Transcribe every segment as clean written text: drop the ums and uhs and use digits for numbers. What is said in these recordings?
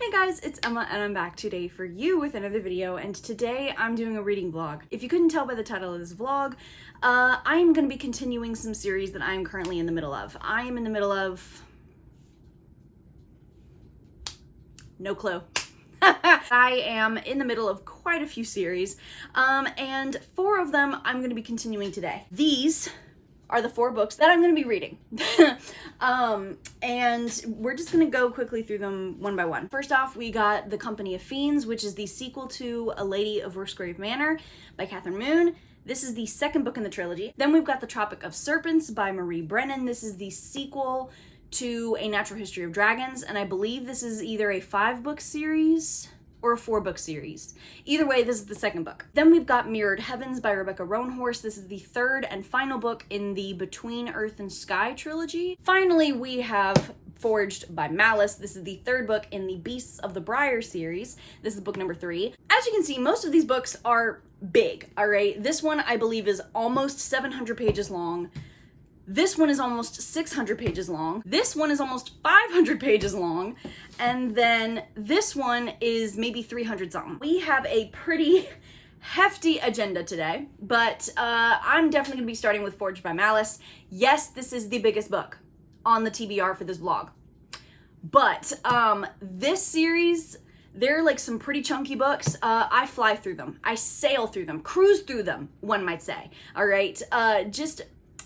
Hey guys, it's Emma and I'm back today for you with another video, and today I'm doing a reading vlog. If you couldn't tell by the title of this vlog, I'm going to be continuing some series that I'm currently in the middle of. I am in the middle of... no clue. I am in the middle of quite a few series, and 4 of them I'm going to be continuing today. These are the 4 books that I'm going to be reading. And we're just going to go quickly through them one by one. First off, we got The Company of Fiends, which is the sequel to A Lady of Rosegrave Manor by Kathryn. This is the 2nd book in the trilogy. Then we've got The Tropic of Serpents by Brennan. This is the sequel to A Natural History of Dragons, and I believe this is either a 5-book series or a 4-book series. Either way, this is the 2nd book. Then we've got Mirrored Heavens by Roanhorse. This is the 3rd and final book in the Between Earth and Sky trilogy. Finally, we have Forged by Malice. This is the 3rd book in the Beasts of the Briar series. This is book number 3. As you can see, most of these books are big, all right? This one, I believe, is almost 700 pages long. This one is almost 600 pages long. This one is almost 500 pages long. And then this one is maybe 300 something. We have a pretty hefty agenda today, but I'm definitely gonna be starting with Forged by Malice. Yes, this is the biggest book on the TBR for this vlog. But this series, they're like some pretty chunky books. I fly through them. I sail through them, cruise through them, one might say. All right,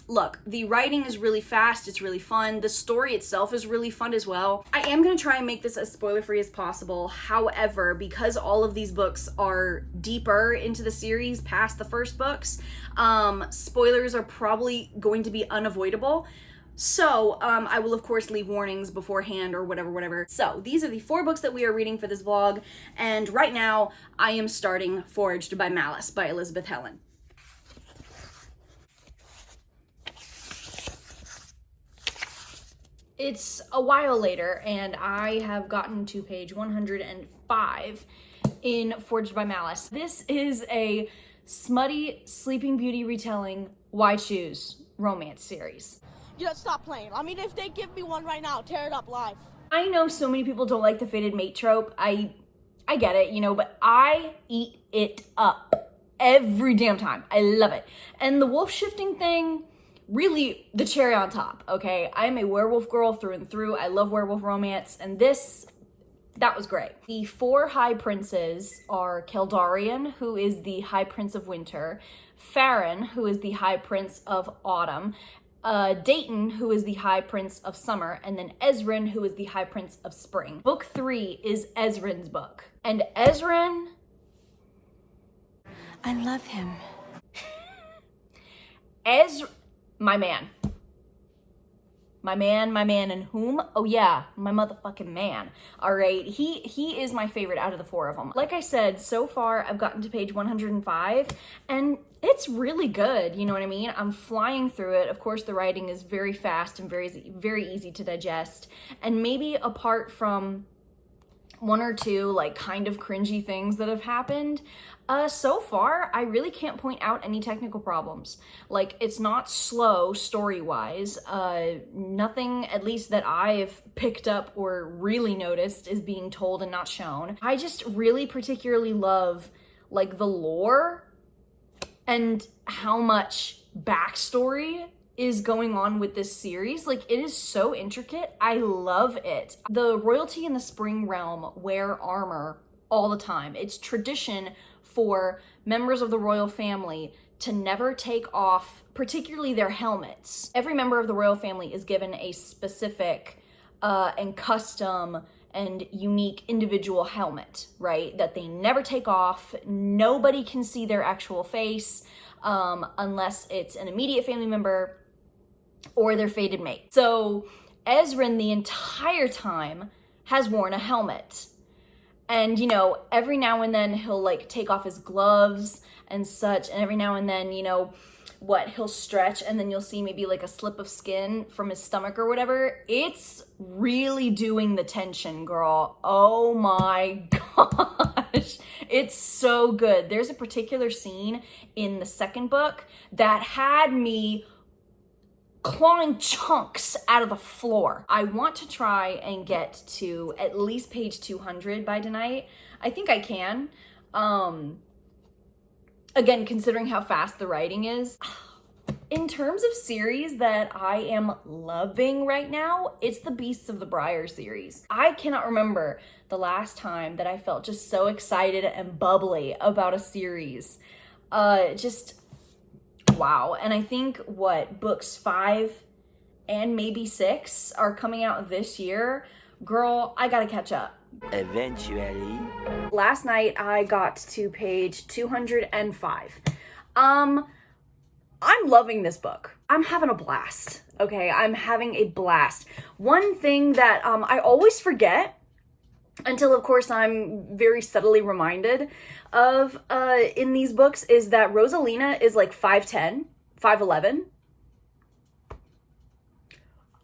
look, the writing is really fast, it's really fun. The story itself is really fun as well. I am gonna try and make this as spoiler-free as possible. However, because all of these books are deeper into the series past the first books, spoilers are probably going to be unavoidable. So, I will of course leave warnings beforehand or whatever. So, these are the 4 books that we are reading for this vlog, and right now, I am starting Forged by Malice by Elizabeth Helen. It's a while later, and I have gotten to page 105 in Forged by Malice. This is a smutty Sleeping Beauty retelling Why Choose romance series. You don't stop playing. I mean, if they give me one right now, I'll tear it up live. I know so many people don't like the fated mate trope. I get it, you know, but I eat it up every damn time. I love it. And the wolf shifting thing, really the cherry on top, okay? I am a werewolf girl through and through. I love werewolf romance, and that was great. The 4 high princes are Keldarian, who is the high prince of winter, Farron, who is the high prince of autumn, Dayton, who is the high prince of summer, and then Ezrin, who is the high prince of spring. Book 3 is Ezrin's book, and Ezrin, I love him. my man, and whom? Oh yeah, my motherfucking man. All right, he is my favorite out of the 4 of them. Like I said, so far I've gotten to page 105, and it's really good, you know what I mean? I'm flying through it. Of course, the writing is very fast and very easy to digest, and maybe apart from 1 or 2 like kind of cringy things that have happened, so far I really can't point out any technical problems. Like, it's not slow story-wise. Nothing, at least that I've picked up or really noticed, is being told and not shown. I just really particularly love like the lore and how much backstory is going on with this series. Like, it is so intricate. I love it. The royalty in the Spring Realm wear armor all the time. It's tradition for members of the royal family to never take off, particularly their helmets. Every member of the royal family is given a specific and custom and unique individual helmet, right? That they never take off. Nobody can see their actual face unless it's an immediate family member or their fated mate. So Ezrin the entire time has worn a helmet. And, you know, every now and then he'll like take off his gloves and such, and every now and then, you know, he'll stretch and then you'll see maybe like a slip of skin from his stomach or whatever. It's really doing the tension, girl. Oh my gosh. It's so good. There's a particular scene in the 2nd book that had me clawing chunks out of the floor. I want to try and get to at least page 200 by tonight. I think I can. Again, considering how fast the writing is. In terms of series that I am loving right now, it's the Beasts of the Briar series. I cannot remember the last time that I felt just so excited and bubbly about a series. Just wow. And I think books 5 and maybe 6 are coming out this year. Girl, I gotta catch up. Eventually. Last night I got to page 205. I'm loving this book. I'm having a blast, okay? I'm having a blast. One thing that I always forget, until of course I'm very subtly reminded of in these books, is that Rosalina is like 5'10", 5'11".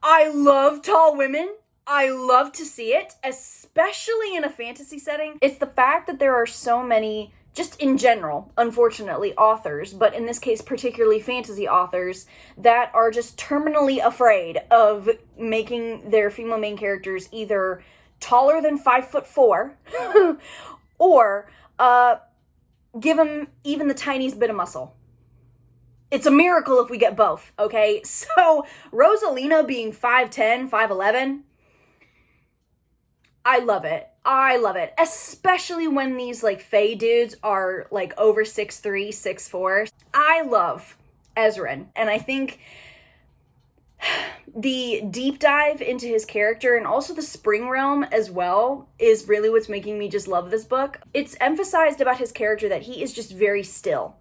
I love tall women. I love to see it, especially in a fantasy setting. It's the fact that there are so many, just in general, unfortunately, authors, but in this case, particularly fantasy authors, that are just terminally afraid of making their female main characters either taller than 5'4", or give them even the tiniest bit of muscle. It's a miracle if we get both, okay? So, Rosalina being 5'10", 5'11", I love it. I love it. Especially when these like fae dudes are like over 6'3", 6'4". I love Ezran. And I think the deep dive into his character and also the spring realm as well is really what's making me just love this book. It's emphasized about his character that he is just very still.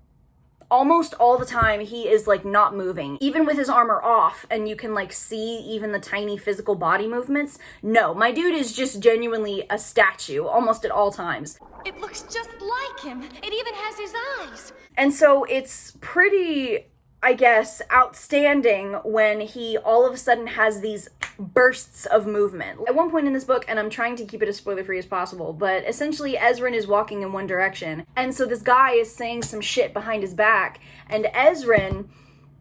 Almost all the time he is like not moving, even with his armor off, and you can like see even the tiny physical body movements. No, my dude is just genuinely a statue almost at all times. It looks just like him. It even has his eyes. And so it's pretty, I guess, outstanding when he all of a sudden has these bursts of movement. At one point in this book, and I'm trying to keep it as spoiler-free as possible, but essentially Ezran is walking in one direction, and so this guy is saying some shit behind his back, and Ezran,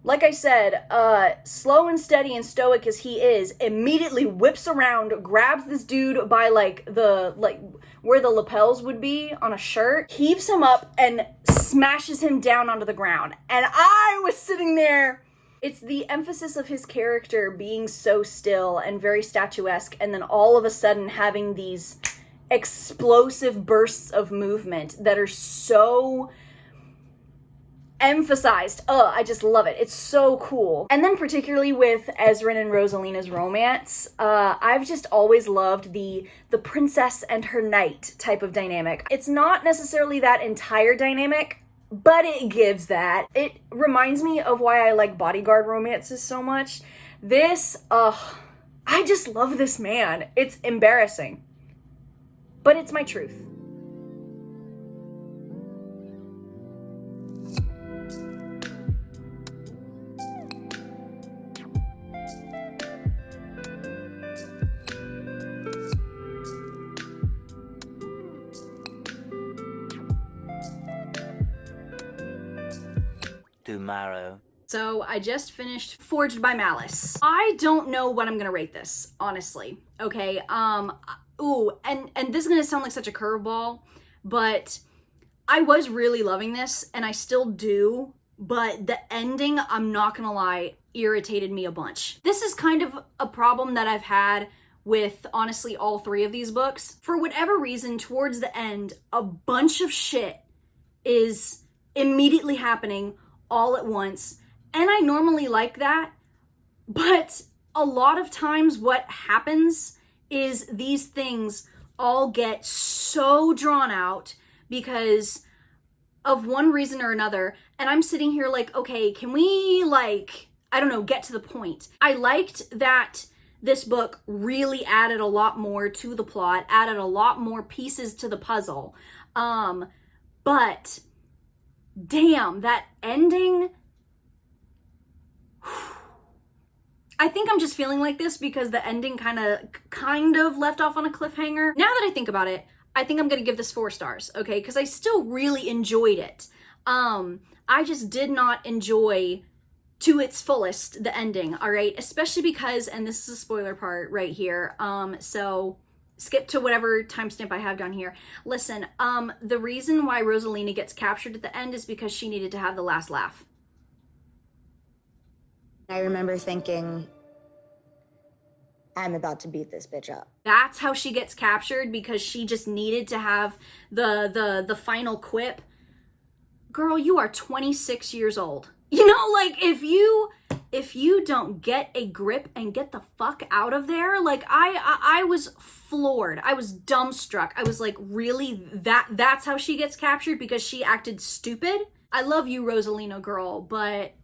like I said, slow and steady and stoic as he is, immediately whips around, grabs this dude by where the lapels would be on a shirt, heaves him up, and smashes him down onto the ground. And I was sitting there. It's the emphasis of his character being so still and very statuesque, and then all of a sudden having these explosive bursts of movement that are so emphasized. I just love it. It's so cool. And then particularly with Ezran and Rosalina's romance, I've just always loved the princess and her knight type of dynamic. It's not necessarily that entire dynamic, but it gives that. It reminds me of why I like bodyguard romances so much. This, I just love this man. It's embarrassing, but it's my truth. Tomorrow. So I just finished Forged by Malice. I don't know what I'm gonna rate this, honestly. Okay, and this is gonna sound like such a curveball, but I was really loving this, and I still do, but the ending, I'm not gonna lie, irritated me a bunch. This is kind of a problem that I've had with, honestly, all 3 of these books. For whatever reason, towards the end, a bunch of shit is immediately happening all at once, and I normally like that, but a lot of times what happens is these things all get so drawn out because of one reason or another, and I'm sitting here like, okay, can we, like, I don't know, get to the point. I liked that this book really added a lot more to the plot, added a lot more pieces to the puzzle, but damn, that ending. I think I'm just feeling like this because the ending kind of left off on a cliffhanger. Now that I think about it, I think I'm gonna give this 4 stars, okay? Because I still really enjoyed it. I just did not enjoy to its fullest, the ending, all right? Especially because, and this is a spoiler part right here, so skip to whatever timestamp I have down here. Listen, the reason why Rosalina gets captured at the end is because she needed to have the last laugh. I remember thinking, I'm about to beat this bitch up. That's how she gets captured, because she just needed to have the final quip. Girl, you are 26 years old. You know, like, if you don't get a grip and get the fuck out of there, like, I was floored. I was dumbstruck. I was like, really? That's how she gets captured because she acted stupid? I love you, Rosalina girl, but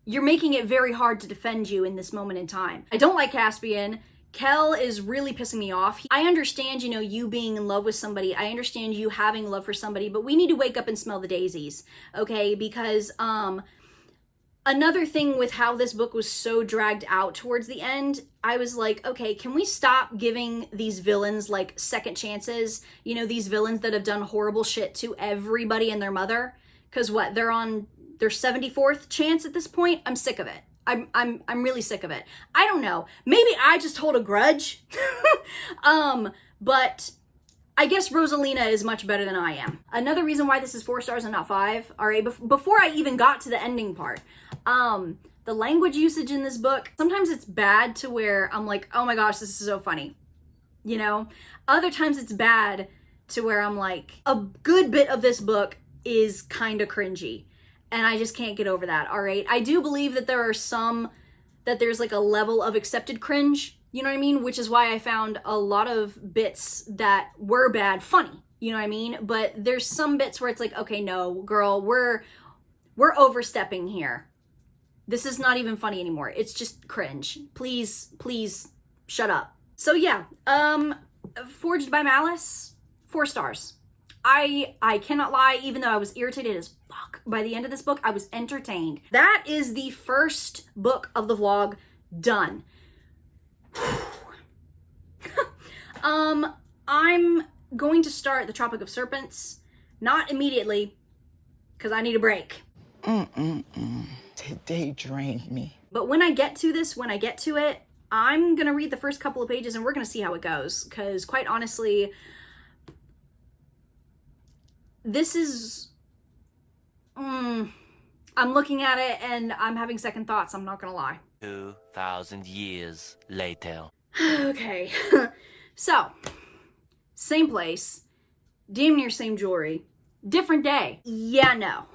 you're making it very hard to defend you in this moment in time. I don't like Caspian. Kel is really pissing me off. I understand, you know, you being in love with somebody. I understand you having love for somebody, but we need to wake up and smell the daisies, okay? Because another thing with how this book was so dragged out towards the end, I was like, okay, can we stop giving these villains like second chances? You know, these villains that have done horrible shit to everybody and their mother. Because what, they're on their 74th chance at this point? I'm sick of it. I'm really sick of it. I don't know. Maybe I just hold a grudge. But I guess Rosalina is much better than I am. Another reason why this is 4 stars and not 5, all right, before I even got to the ending part, the language usage in this book, sometimes it's bad to where I'm like, oh my gosh, this is so funny, you know? Other times it's bad to where I'm like, a good bit of this book is kind of cringy. And I just can't get over that, all right? I do believe that there's like a level of accepted cringe, you know what I mean? Which is why I found a lot of bits that were bad funny, you know what I mean? But there's some bits where it's like, okay, no, girl, we're overstepping here. This is not even funny anymore. It's just cringe. Please, please shut up. So yeah, Forged by Malice, 4 stars. I cannot lie, even though I was irritated as fuck by the end of this book, I was entertained. That is the first book of the vlog done. I'm going to start the Tropic of Serpents, not immediately, because I need a break. Today drained me. But when I get to it, I'm gonna read the first couple of pages and we're gonna see how it goes, because quite honestly, this is, I'm looking at it and I'm having second thoughts, I'm not gonna lie. 2,000 years later. Okay, so, same place, damn near same jewelry, different day. Yeah, no.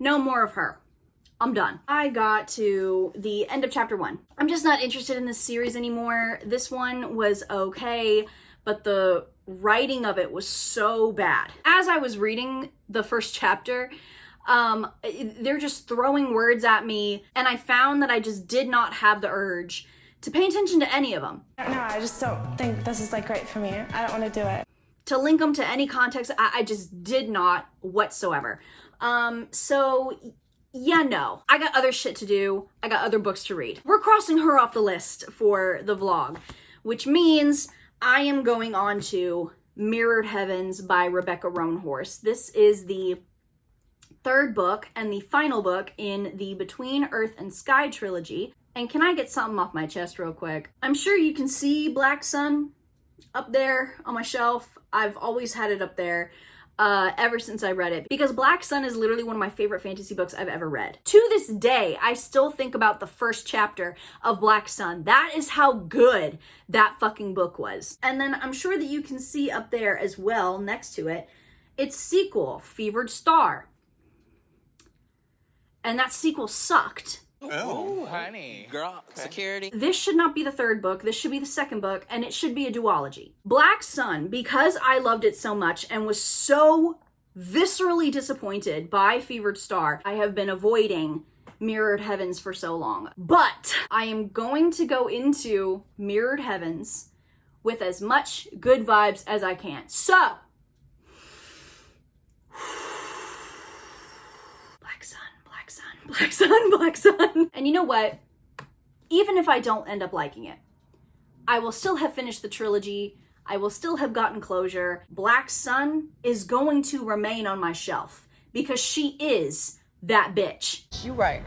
No more of her. I'm done. I got to the end of chapter 1. I'm just not interested in this series anymore. This one was okay, but the writing of it was so bad. As I was reading the first chapter, they're just throwing words at me, and I found that I just did not have the urge to pay attention to any of them. I don't know, I just don't think this is like right for me. I don't want to do it. To link them to any context, I just did not whatsoever. So yeah, no. I got other shit to do. I got other books to read. We're crossing her off the list for the vlog, which means I am going on to Mirrored Heavens by Rebecca Roanhorse. This is the 3rd book and the final book in the Between Earth and Sky trilogy. And can I get something off my chest real quick? I'm sure you can see Black Sun up there on my shelf. I've always had it up there ever since I read it, because Black Sun is literally one of my favorite fantasy books I've ever read. To this day, I still think about the first chapter of Black Sun. That is how good that fucking book was. And then I'm sure that you can see up there as well, next to it, its sequel, Fevered Star. And that sequel sucked. Oh, honey. Girl, security. This should not be the 3rd book. This should be the 2nd book, and it should be a duology. Black Sun, because I loved it so much and was so viscerally disappointed by Fevered Star, I have been avoiding Mirrored Heavens for so long. But I am going to go into Mirrored Heavens with as much good vibes as I can. So, Black Sun. Black Sun, Black Sun. And you know what? Even if I don't end up liking it, I will still have finished the trilogy. I will still have gotten closure. Black Sun is going to remain on my shelf because she is that bitch. You right.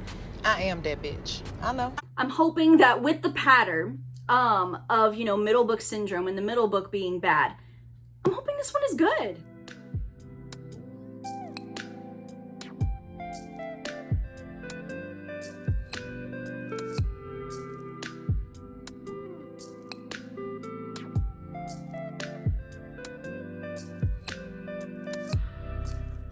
I am that bitch. I know. I'm hoping that with the pattern of, you know, middle book syndrome and the middle book being bad, I'm hoping this one is good.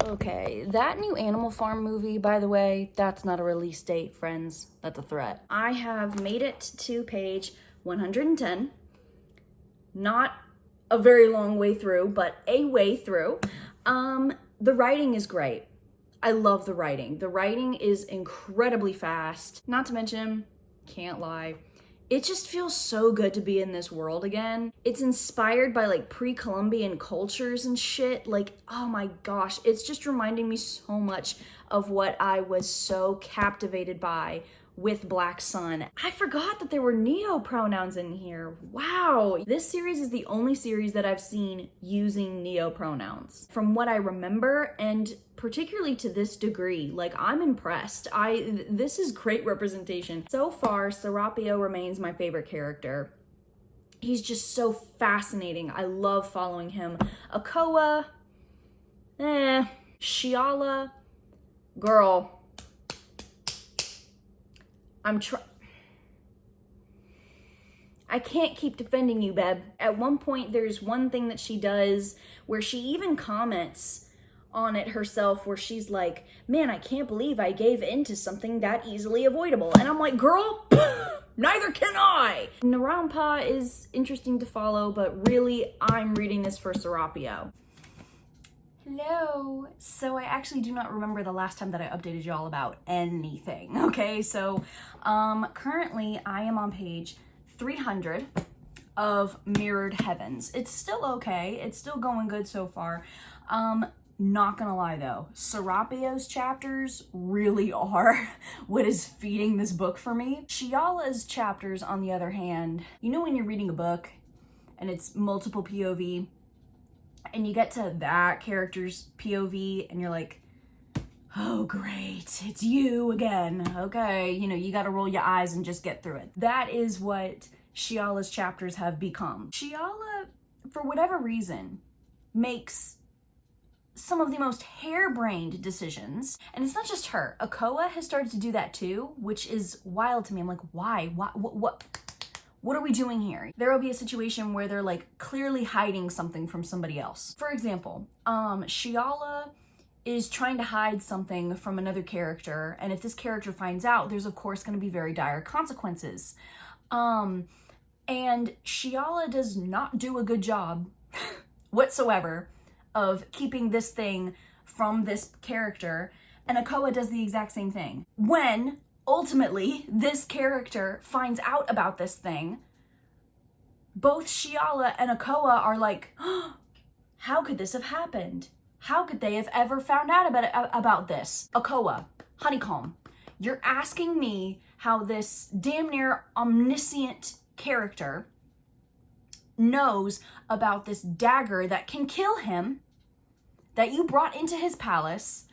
Okay, that new Animal Farm movie, by the way, that's not a release date, friends. That's a threat. I have made it to page 110. Not a very long way through, but a way through. The writing is great. I love the writing. The writing is incredibly fast. Not to mention, can't lie, it just feels so good to be in this world again. It's inspired by like pre-Columbian cultures and shit. Like, oh my gosh, it's just reminding me so much of what I was so captivated by with Black Sun. I forgot that there were neo pronouns in here. Wow. This series is the only series that I've seen using neo pronouns from what I remember, and particularly to this degree. Like, I'm impressed. This is great representation. So far, Serapio remains my favorite character. He's just so fascinating. I love following him. Akoa, Shiala, girl, I can't keep defending you, Beb. At one point, there's one thing that she does where she even comments on it herself, where she's like, man, I can't believe I gave in to something that easily avoidable. And I'm like, girl, neither can I. Narampa is interesting to follow, but really, I'm reading this for Serapio. Hello. So I actually do not remember the last time that I updated y'all about anything, okay? So currently I am on page 300 of Mirrored Heavens. It's still okay. It's still going good so far. Not gonna lie though, Serapio's chapters really are what is feeding this book for me. Shiala's chapters, on the other hand, you know when you're reading a book and it's multiple POV, and you get to that character's POV and you're like, oh great, it's you again. Okay, you know, you gotta roll your eyes and just get through it. That is what Shiala's chapters have become. Shiala, for whatever reason, makes some of the most harebrained decisions. And it's not just her. Akoa has started to do that too, which is wild to me. I'm like, why? What are we doing here? There will be a situation where they're like clearly hiding something from somebody else. For example, Shiala is trying to hide something from another character, and if this character finds out, there's of course going to be very dire consequences. And Shiala does not do a good job whatsoever of keeping this thing from this character, and Akoa does the exact same thing. When ultimately this character finds out about this thing, both Shiala and Akoa are like, oh, how could this have happened? How could they have ever found out about this? Akoa, Honeycomb, you're asking me how this damn near omniscient character knows about this dagger that can kill him, that you brought into his palace,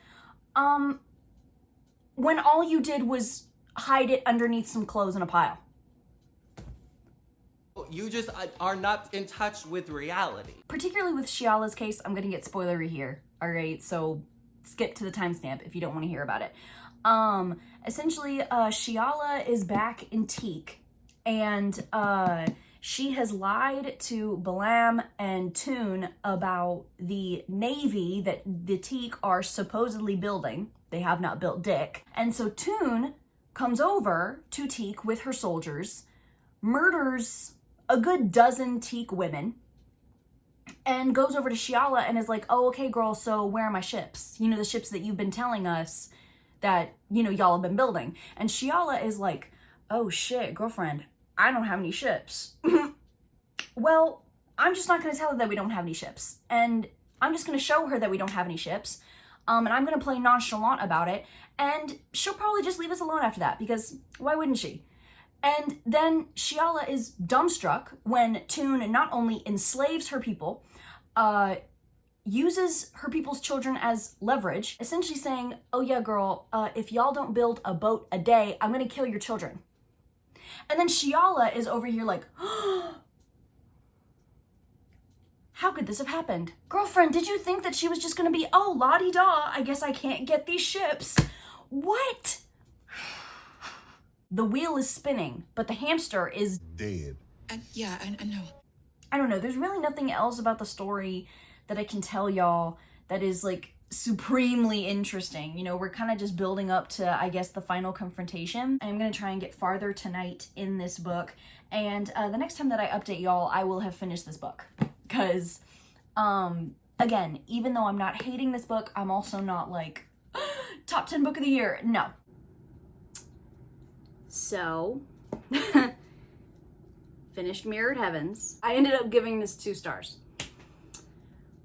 when all you did was hide it underneath some clothes in a pile. You just are not in touch with reality. Particularly with Shiala's case, I'm gonna get spoilery here, all right? So skip to the timestamp if you don't want to hear about it. Essentially, Shiala is back in Teak, and she has lied to Balam and Toon about the navy that the Teak are supposedly building. They have not built dick. And so Toon comes over to Teak with her soldiers, murders a good dozen Teak women, and goes over to Shiala and is like, oh, okay, girl, so where are my ships? You know, the ships that you've been telling us that, you know, y'all have been building. And Shiala is like, oh shit, girlfriend, I don't have any ships. Well, I'm just not going to tell her that we don't have any ships. And I'm just going to show her that we don't have any ships. And I'm going to play nonchalant about it. And she'll probably just leave us alone after that, because why wouldn't she? And then Shiala is dumbstruck when Toon not only enslaves her people, uses her people's children as leverage, essentially saying, oh yeah, girl, if y'all don't build a boat a day, I'm gonna kill your children. And then Shiala is over here like, how could this have happened? Girlfriend, did you think that she was just gonna be, oh, la-di-da, I guess I can't get these ships? What? The wheel is spinning, but the hamster is dead. Yeah, I know. I don't know, there's really nothing else about the story that I can tell y'all that is like supremely interesting. You know, we're kind of just building up to, I guess, the final confrontation. I'm gonna try and get farther tonight in this book, and the next time that I update y'all, I will have finished this book. Because, again, even though I'm not hating this book, I'm also not like, top 10 book of the year. No. So, finished Mirrored Heavens. I ended up giving this 2 stars.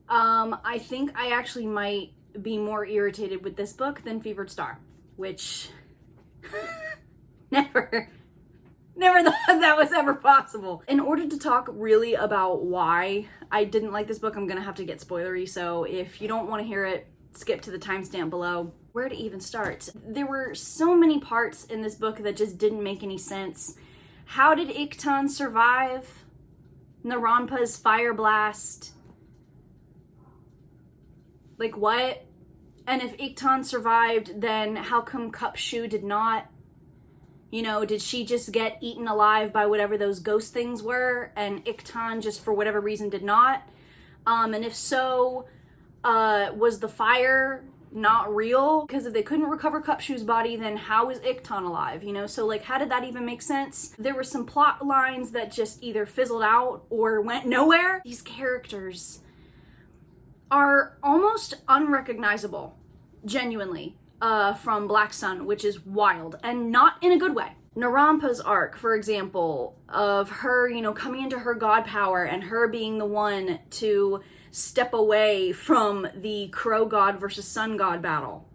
I think I actually might be more irritated with this book than Fevered Star, which never thought that was ever possible. In order to talk really about why I didn't like this book, I'm gonna have to get spoilery, so if you don't want to hear it, skip to the timestamp below. Where to even start? There were so many parts in this book that just didn't make any sense. How did Iktan survive Naranpa's fire blast? Like, what? And if Iktan survived, then how come Cupshoe did not? You know, did she just get eaten alive by whatever those ghost things were, and Iktan just for whatever reason did not? And if so, was the fire not real? Because if they couldn't recover Cupshoe's body, then how is Iktan alive? You know, so like, how did that even make sense? There were some plot lines that just either fizzled out or went nowhere. These characters are almost unrecognizable, genuinely, from Black Sun, which is wild, and not in a good way. Narampa's arc, for example, of her, you know, coming into her god power and her being the one to step away from the crow god versus sun god battle.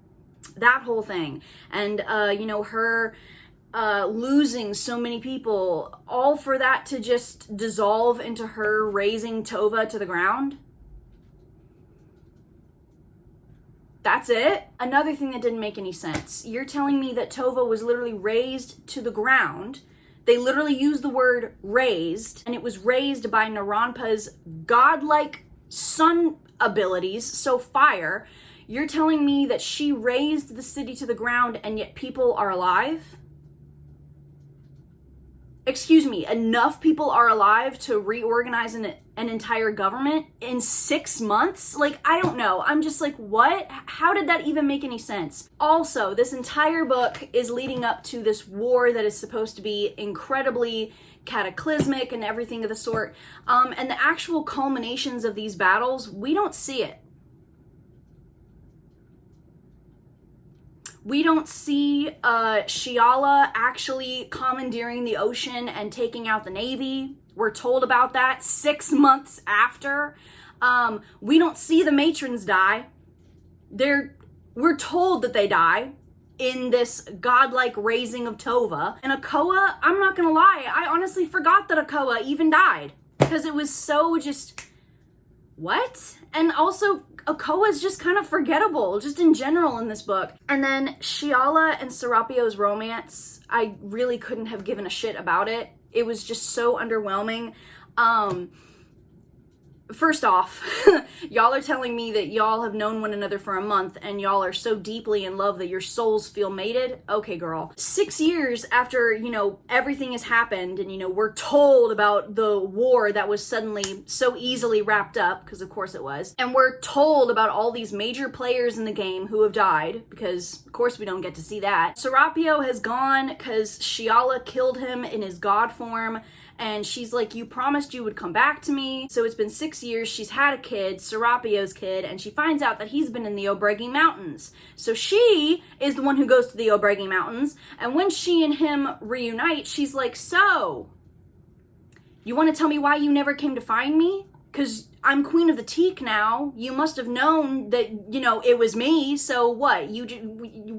That whole thing. And, you know, her losing so many people, all for that to just dissolve into her raising Tova to the ground. That's it? Another thing that didn't make any sense. You're telling me that Tova was literally raised to the ground. They literally used the word raised, and it was raised by Naranpa's godlike sun abilities, so fire. You're telling me that she raised the city to the ground and yet people are alive? Excuse me, enough people are alive to reorganize an entire government in 6 months? Like, I don't know. I'm just like, what? How did that even make any sense? Also, this entire book is leading up to this war that is supposed to be incredibly cataclysmic and everything of the sort. And the actual culminations of these battles, we don't see it. We don't see Shiala actually commandeering the ocean and taking out the Navy. We're told about that 6 months after. We don't see the matrons die. We're told that they die in this godlike raising of Tova. And Akoa, I'm not gonna lie, I honestly forgot that Akoa even died. Because it was so just, what? And also, Akoa is just kind of forgettable, just in general in this book. And then Shiala and Serapio's romance, I really couldn't have given a shit about it. It was just so underwhelming. First off, y'all are telling me that y'all have known one another for a month and y'all are so deeply in love that your souls feel mated? Okay, girl. 6 years after, you know, everything has happened and, you know, we're told about the war that was suddenly so easily wrapped up, because of course it was, and we're told about all these major players in the game who have died, because of course we don't get to see that. Serapio has gone because Shiala killed him in his god form, and she's like, you promised you would come back to me. So it's been 6 years, she's had a kid, Serapio's kid, and she finds out that he's been in the Obregi Mountains. So she is the one who goes to the Obregi Mountains, and when she and him reunite, she's like, so, you want to tell me why you never came to find me? Because I'm Queen of the Teak now. You must have known that, you know, it was me, so what?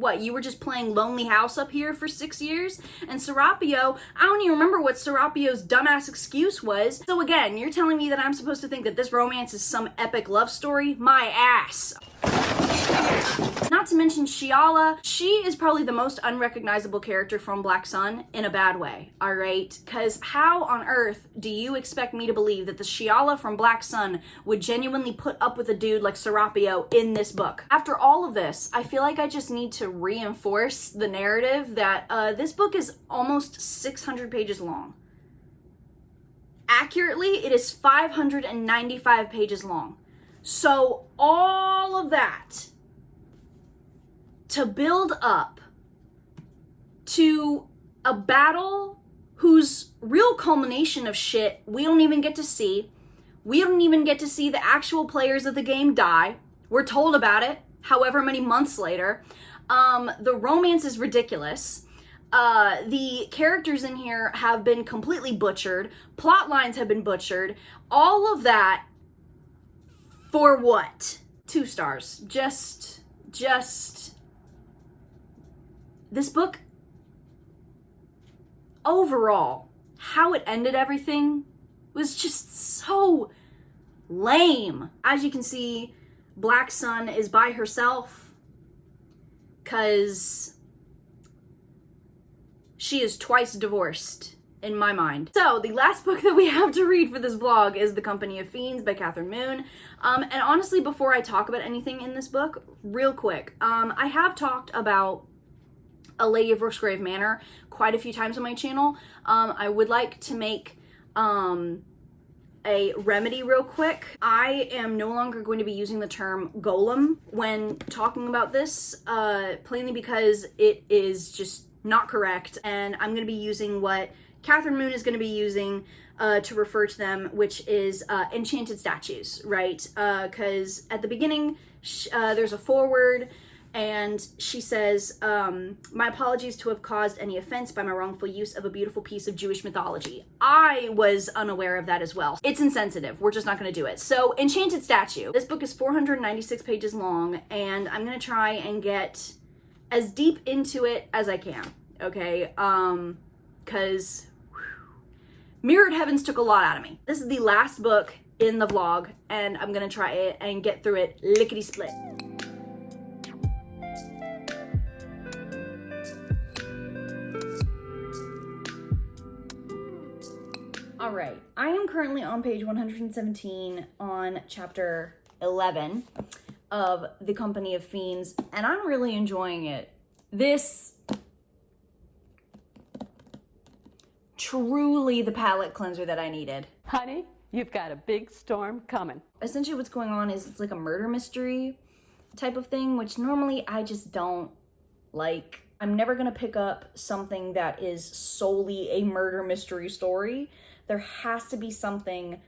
what, you were just playing Lonely House up here for 6 years? And Serapio, I don't even remember what Serapio's dumbass excuse was. So again, you're telling me that I'm supposed to think that this romance is some epic love story? My ass. Not to mention Shiala, she is probably the most unrecognizable character from Black Sun in a bad way, alright? Because how on earth do you expect me to believe that the Shiala from Black Sun would genuinely put up with a dude like Serapio in this book? After all of this, I feel like I just need to reinforce the narrative that this book is almost 600 pages long. Accurately, it is 595 pages long. So all of that to build up to a battle whose real culmination of shit we don't even get to see. We don't even get to see the actual players of the game die. We're told about it however many months later. The romance is ridiculous. The characters in here have been completely butchered. Plot lines have been butchered. All of that for what? 2 stars. Just this book, overall, how it ended everything was just so lame. As you can see, Black Sun is by herself because she is twice divorced in my mind. So the last book that we have to read for this vlog is The Company of Fiends by Kathryn Moon. And honestly, before I talk about anything in this book, real quick, I have talked about A Lady of Rooksgrave Manor quite a few times on my channel. I would like to make a remedy real quick. I am no longer going to be using the term golem when talking about this, plainly because it is just not correct, and I'm going to be using what Kathryn Moon is going to be using to refer to them, which is enchanted statues, right? Because at the beginning, there's a foreword, and she says, my apologies to have caused any offense by my wrongful use of a beautiful piece of Jewish mythology. I was unaware of that as well. It's insensitive. We're just not going to do it. So, enchanted statue. This book is 496 pages long, and I'm going to try and get as deep into it as I can, okay? Because Mirrored Heavens took a lot out of me. This is the last book in the vlog, and I'm gonna try it and get through it lickety-split. All right, I am currently on page 117 on chapter 11 of The Company of Fiends, and I'm really enjoying it. This truly the palate cleanser that I needed. Honey, you've got a big storm coming. Essentially what's going on is it's like a murder mystery type of thing, which normally I just don't like. I'm never gonna pick up something that is solely a murder mystery story. There has to be something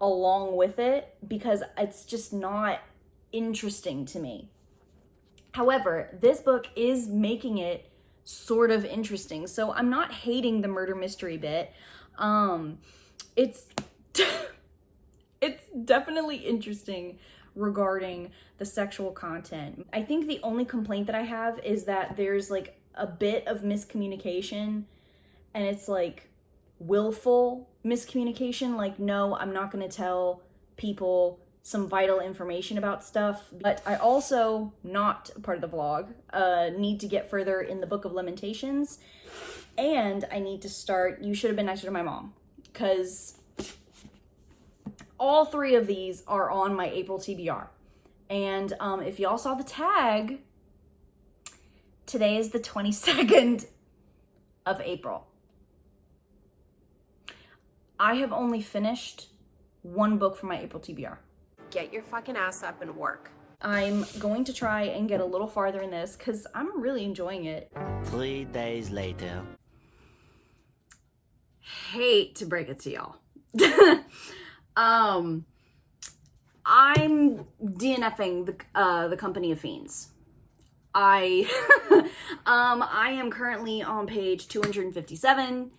along with it because it's just not interesting to me. However, this book is making it sort of interesting. So I'm not hating the murder mystery bit. It's it's definitely interesting regarding the sexual content. I think the only complaint that I have is that there's like a bit of miscommunication, and it's like willful miscommunication. Like, no, I'm not going to tell people some vital information about stuff. But I also, not part of the vlog, need to get further in the Book of Lamentations, and I need to start You Should Have Been Nicer to My Mom, because all 3 of these are on my April TBR. And if y'all saw the tag, today is the 22nd of April. I have only finished 1 book for my April TBR. Get your fucking ass up and work. I'm going to try and get a little farther in this because I'm really enjoying it. 3 days later. Hate to break it to y'all. I'm DNFing the Company of Fiends. I am currently on page 257.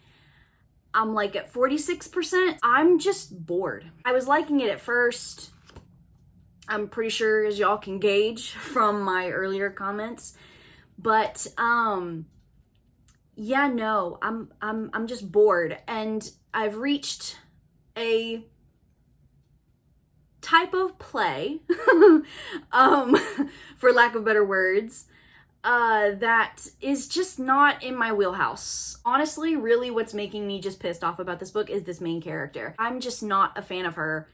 I'm like at 46%. I'm just bored. I was liking it at first. I'm pretty sure, as y'all can gauge from my earlier comments, But yeah, no, I'm just bored, and I've reached a type of play, for lack of better words, that is just not in my wheelhouse. Honestly, really what's making me just pissed off about this book is this main character. I'm just not a fan of her,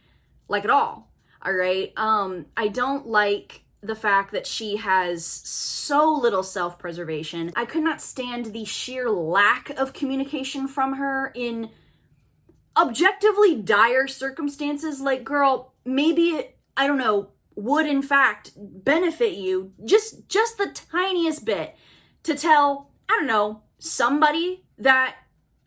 like, at all. All right. I don't like the fact that she has so little self-preservation. I could not stand the sheer lack of communication from her in objectively dire circumstances. Like, girl, maybe it, I don't know, would in fact benefit you just the tiniest bit to tell, I don't know, somebody that,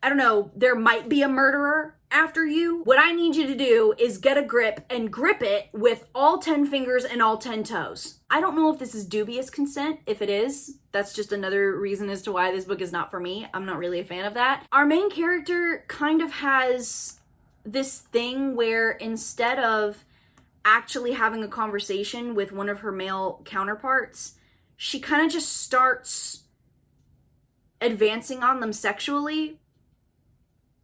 I don't know, there might be a murderer after you. What I need you to do is get a grip and grip it with all 10 fingers and all 10 toes. I don't know if this is dubious consent. If it is, that's just another reason as to why this book is not for me. I'm not really a fan of that. Our main character kind of has this thing where instead of actually having a conversation with one of her male counterparts, she kind of just starts advancing on them sexually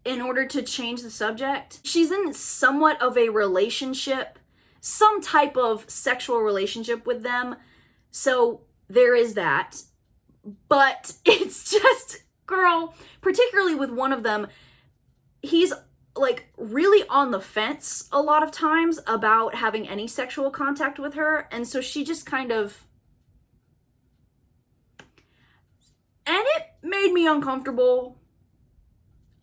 in order to change the subject. She's in somewhat of a relationship, some type of sexual relationship with them. So there is that. But it's just, girl, particularly with one of them, he's like really on the fence a lot of times about having any sexual contact with her. And so she just kind of, and it made me uncomfortable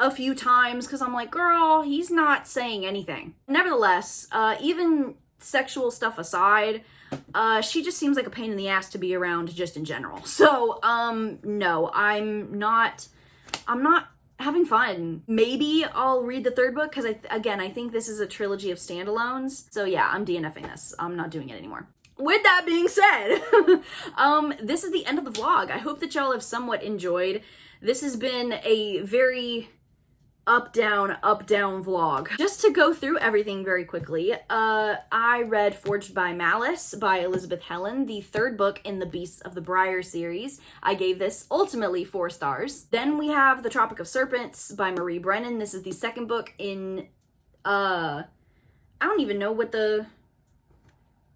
a few times because I'm like, girl, he's not saying anything. Nevertheless, even sexual stuff aside, she just seems like a pain in the ass to be around just in general. So, no, I'm not having fun. Maybe I'll read the third book because I think this is a trilogy of standalones. So yeah, I'm DNFing this. I'm not doing it anymore. With that being said, this is the end of the vlog. I hope that y'all have somewhat enjoyed. This has been a very up down vlog. Just to go through everything very quickly, I read Forged by Malice by Elizabeth Helen, the third book in the Beasts of the Briar series. I gave this ultimately 4 stars. Then we have The Tropic of Serpents by Marie Brennan. This is the second book in, I don't even know what the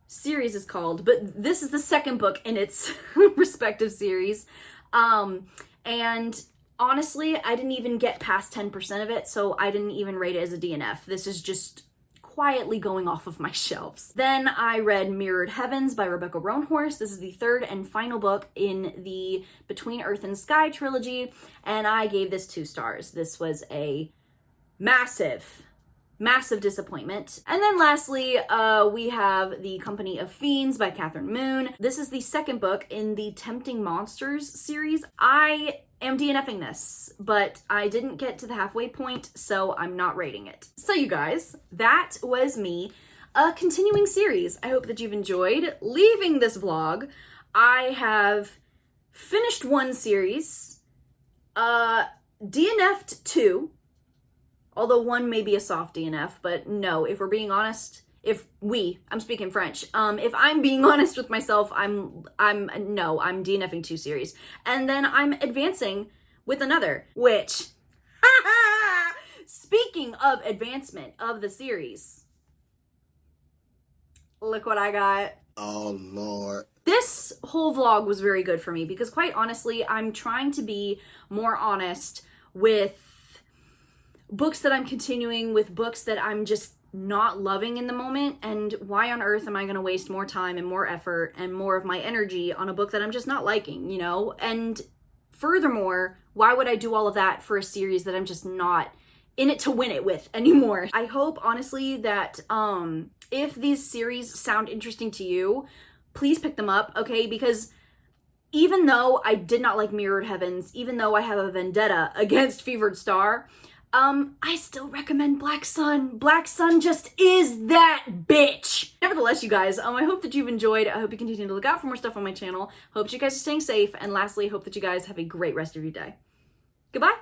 series is called, but this is the second book in its respective series. And honestly, I didn't even get past 10% of it, so I didn't even rate it as a DNF. This is just quietly going off of my shelves. Then I read Mirrored Heavens by Rebecca Roanhorse. This is the third and final book in the Between Earth and Sky trilogy, and I gave this 2 stars. This was a massive disappointment. And then lastly, we have The Company of Fiends by Kathryn Moon. This is the second book in the Tempting Monsters series. I am DNFing this, but I didn't get to the halfway point, so I'm not rating it. So you guys, that was me, a continuing series. I hope that you've enjoyed. Leaving this vlog, I have finished 1 series, DNF'd 2, although 1 may be a soft DNF, but no, if we're being honest, I'm speaking French. If I'm being honest with myself, I'm DNFing 2 series. And then I'm advancing with another, which, speaking of advancement of the series, look what I got. Oh, Lord. This whole vlog was very good for me because quite honestly, I'm trying to be more honest with books that I'm continuing, with books that I'm just not loving in the moment, and why on earth am I going to waste more time and more effort and more of my energy on a book that I'm just not liking, you know? And furthermore, why would I do all of that for a series that I'm just not in it to win it with anymore? I hope honestly that if these series sound interesting to you, please pick them up, okay? Because even though I did not like Mirrored Heavens, even though I have a vendetta against Fevered Star, I still recommend Black Sun. Black Sun just is that bitch. Nevertheless, you guys, I hope that you've enjoyed. I hope you continue to look out for more stuff on my channel. Hope you guys are staying safe. And lastly, I hope that you guys have a great rest of your day. Goodbye.